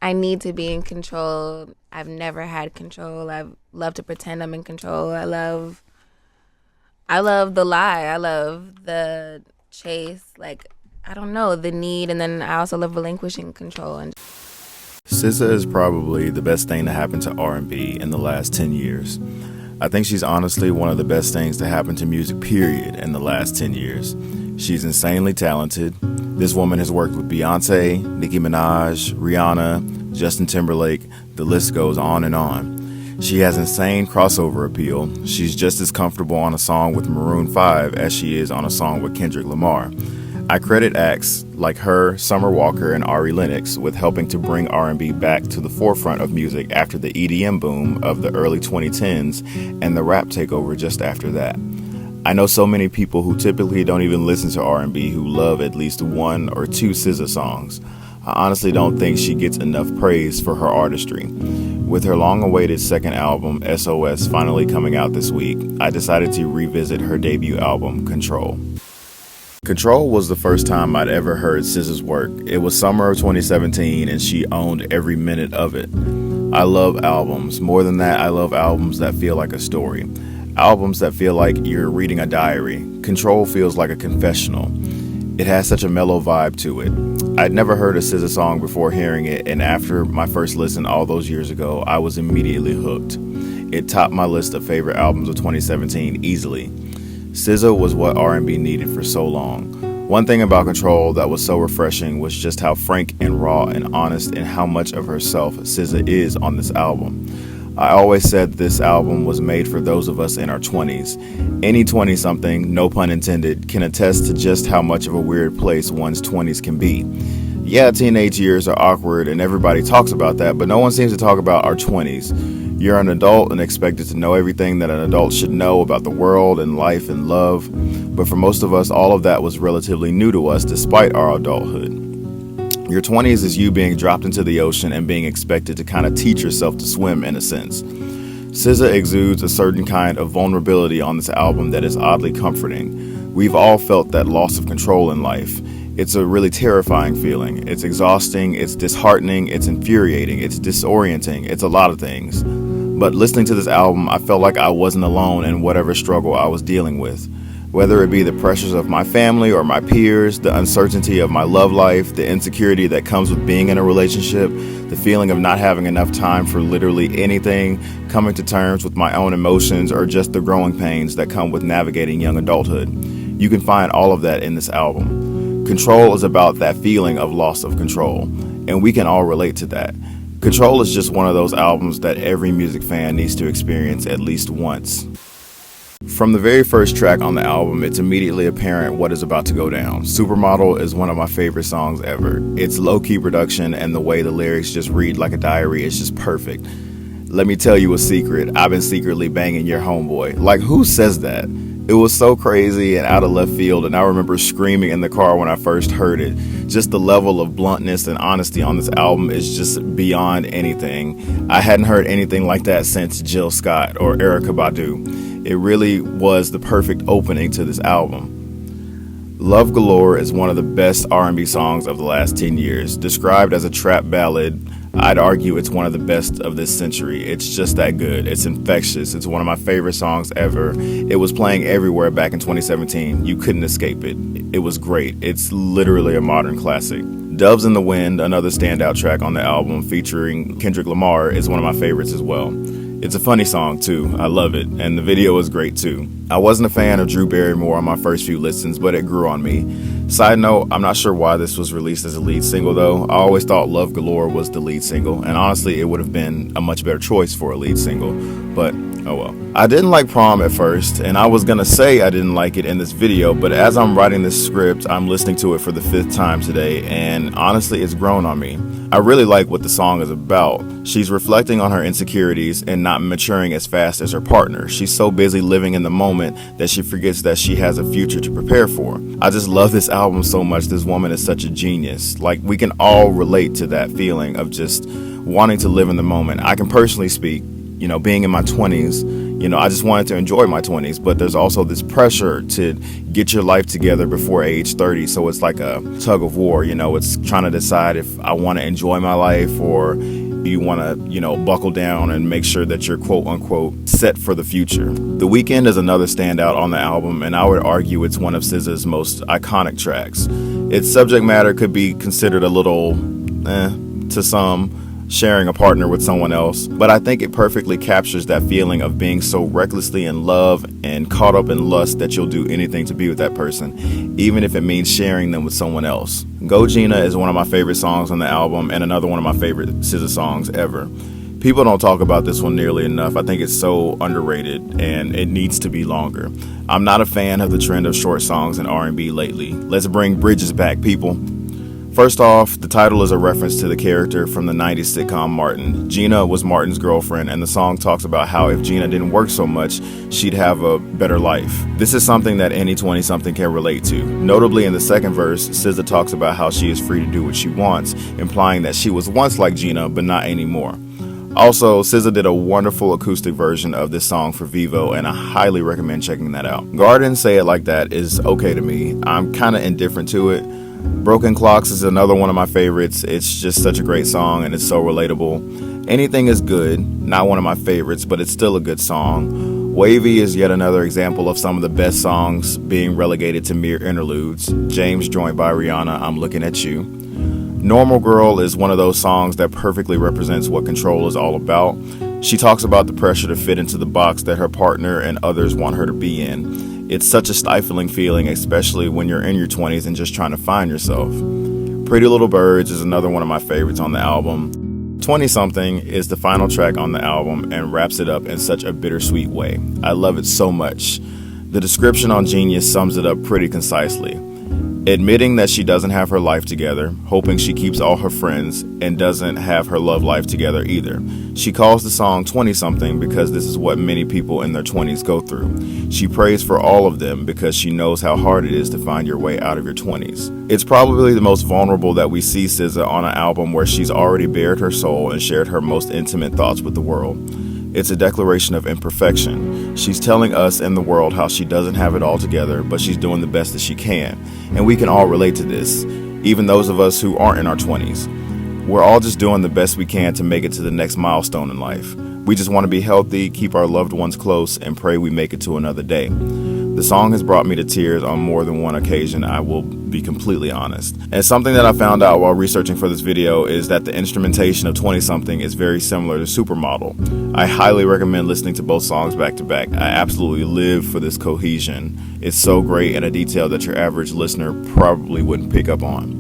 I need to be in control. I've never had control. I love to pretend I'm in control. I love the lie. I love the chase. Like, I don't know, the need, and then I also love relinquishing control. And SZA is probably the best thing to happen to R&B in the last 10 years. I think she's honestly one of the best things to happen to music, period, in the last 10 years. She's insanely talented. This woman has worked with Beyonce, Nicki Minaj, Rihanna, Justin Timberlake. The list goes on and on. She has insane crossover appeal. She's just as comfortable on a song with Maroon 5 as she is on a song with Kendrick Lamar. I credit acts like her, Summer Walker, and Ari Lennox with helping to bring R&B back to the forefront of music after the EDM boom of the early 2010s and the rap takeover just after that. I know so many people who typically don't even listen to R&B who love at least one or two SZA songs. I honestly don't think she gets enough praise for her artistry. With her long-awaited second album, S.O.S, finally coming out this week, I decided to revisit her debut album, Ctrl. Ctrl was the first time I'd ever heard SZA's work. It was summer of 2017 and she owned every minute of it. I love albums. More than that, I love albums that feel like a story. Albums that feel like you're reading a diary. Ctrl feels like a confessional. It has such a mellow vibe to it. I'd never heard a SZA song before hearing it, and after my first listen all those years ago, I was immediately hooked. It topped my list of favorite albums of 2017 easily. SZA was what R&B needed for so long. One thing about Ctrl that was so refreshing was just how frank and raw and honest and how much of herself SZA is on this album. I always said this album was made for those of us in our 20s. Any 20-something, no pun intended, can attest to just how much of a weird place one's 20s can be. Yeah, teenage years are awkward and everybody talks about that, but no one seems to talk about our 20s. You're an adult and expected to know everything that an adult should know about the world and life and love. But for most of us, all of that was relatively new to us despite our adulthood. Your 20s is you being dropped into the ocean and being expected to kind of teach yourself to swim in a sense. SZA exudes a certain kind of vulnerability on this album that is oddly comforting. We've all felt that loss of control in life. It's a really terrifying feeling. It's exhausting, it's disheartening, it's infuriating, it's disorienting, it's a lot of things. But listening to this album, I felt like I wasn't alone in whatever struggle I was dealing with. Whether it be the pressures of my family or my peers, the uncertainty of my love life, the insecurity that comes with being in a relationship, the feeling of not having enough time for literally anything, coming to terms with my own emotions, or just the growing pains that come with navigating young adulthood. You can find all of that in this album. Ctrl is about that feeling of loss of control, and we can all relate to that. Ctrl is just one of those albums that every music fan needs to experience at least once. From the very first track on the album, it's immediately apparent what is about to go down. Supermodel is one of my favorite songs ever. Its low-key production and the way the lyrics just read like a diary is just perfect. Let me tell you a secret, I've been secretly banging your homeboy. Like, who says that? It was so crazy and out of left field, and I remember screaming in the car when I first heard it. Just the level of bluntness and honesty on this album is just beyond anything. I hadn't heard anything like that since Jill Scott or Erykah Badu. It really was the perfect opening to this album. Love Galore is one of the best R&B songs of the last 10 years. Described as a trap ballad, I'd argue it's one of the best of this century. It's just that good. It's infectious. It's one of my favorite songs ever. It was playing everywhere back in 2017. You couldn't escape it. It was great. It's literally a modern classic. Doves in the Wind, another standout track on the album featuring Kendrick Lamar, is one of my favorites as well. It's a funny song too, I love it, and the video is great too. I wasn't a fan of Drew Barrymore on my first few listens, but it grew on me. Side note, I'm not sure why this was released as a lead single though. I always thought Love Galore was the lead single, and honestly it would have been a much better choice for a lead single, but oh well. I didn't like Prom at first, and I was gonna say I didn't like it in this video, but as I'm writing this script, I'm listening to it for the 5th time today, and honestly it's grown on me. I really like what the song is about. She's reflecting on her insecurities and not maturing as fast as her partner. She's so busy living in the moment that she forgets that she has a future to prepare for. I just love this album so much. This woman is such a genius. Like, we can all relate to that feeling of just wanting to live in the moment. I can personally speak, being in my 20s, I just wanted to enjoy my 20s, but there's also this pressure to get your life together before age 30. So it's like a tug of war. It's trying to decide if I want to enjoy my life or you want to, buckle down and make sure that you're quote unquote set for the future. The Weeknd is another standout on the album, and I would argue it's one of SZA's most iconic tracks. Its subject matter could be considered a little, to some, sharing a partner with someone else, but I think it perfectly captures that feeling of being so recklessly in love and caught up in lust that you'll do anything to be with that person, even if it means sharing them with someone else. Go Gina is one of my favorite songs on the album and another one of my favorite SZA songs ever. People don't talk about this one nearly enough. I think it's so underrated and it needs to be longer. I'm not a fan of the trend of short songs in R&B lately. Let's bring bridges back, people. First off, the title is a reference to the character from the 90s sitcom Martin. Gina was Martin's girlfriend, and the song talks about how if Gina didn't work so much, she'd have a better life. This is something that any 20-something can relate to. Notably, in the second verse, SZA talks about how she is free to do what she wants, implying that she was once like Gina, but not anymore. Also, SZA did a wonderful acoustic version of this song for Vivo, and I highly recommend checking that out. Garden Say It Like That is okay to me. I'm kind of indifferent to it. Broken Clocks is another one of my favorites. It's just such a great song and it's so relatable. Anything is Good, not one of my favorites, but it's still a good song. Wavy is yet another example of some of the best songs being relegated to mere interludes. James joined by Rihanna, I'm Looking at You. Normal Girl is one of those songs that perfectly represents what Control is all about. She talks about the pressure to fit into the box that her partner and others want her to be in. It's such a stifling feeling, especially when you're in your 20s and just trying to find yourself. Pretty Little Birds is another one of my favorites on the album. 20-something is the final track on the album and wraps it up in such a bittersweet way. I love it so much. The description on Genius sums it up pretty concisely. Admitting that she doesn't have her life together, hoping she keeps all her friends, and doesn't have her love life together either. She calls the song 20-something because this is what many people in their 20s go through. She prays for all of them because she knows how hard it is to find your way out of your 20s. It's probably the most vulnerable that we see SZA on an album where she's already bared her soul and shared her most intimate thoughts with the world. It's a declaration of imperfection. She's telling us and the world how she doesn't have it all together, but she's doing the best that she can. And we can all relate to this, even those of us who aren't in our 20s. We're all just doing the best we can to make it to the next milestone in life. We just want to be healthy, keep our loved ones close, and pray we make it to another day. The song has brought me to tears on more than one occasion, I will be completely honest. And something that I found out while researching for this video is that the instrumentation of 20-something is very similar to Supermodel. I highly recommend listening to both songs back to back. I absolutely live for this cohesion. It's so great and a detail that your average listener probably wouldn't pick up on.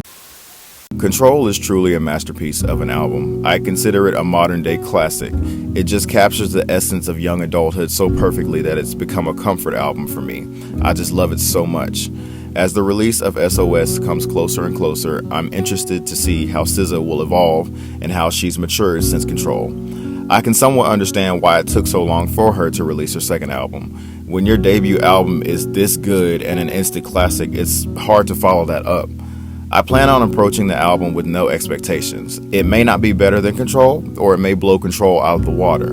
Control is truly a masterpiece of an album. I consider it a modern-day classic. It just captures the essence of young adulthood so perfectly that it's become a comfort album for me. I just love it so much. As the release of S.O.S. comes closer and closer, I'm interested to see how SZA will evolve and how she's matured since Control. I can somewhat understand why it took so long for her to release her second album. When your debut album is this good and an instant classic, it's hard to follow that up. I plan on approaching the album with no expectations. It may not be better than Control, or it may blow Control out of the water.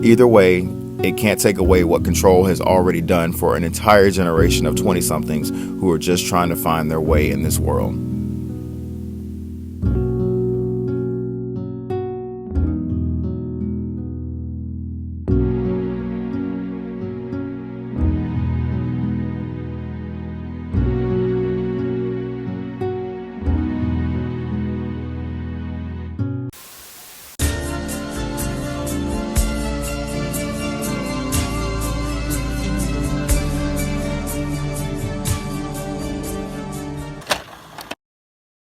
Either way, it can't take away what Control has already done for an entire generation of 20-somethings who are just trying to find their way in this world.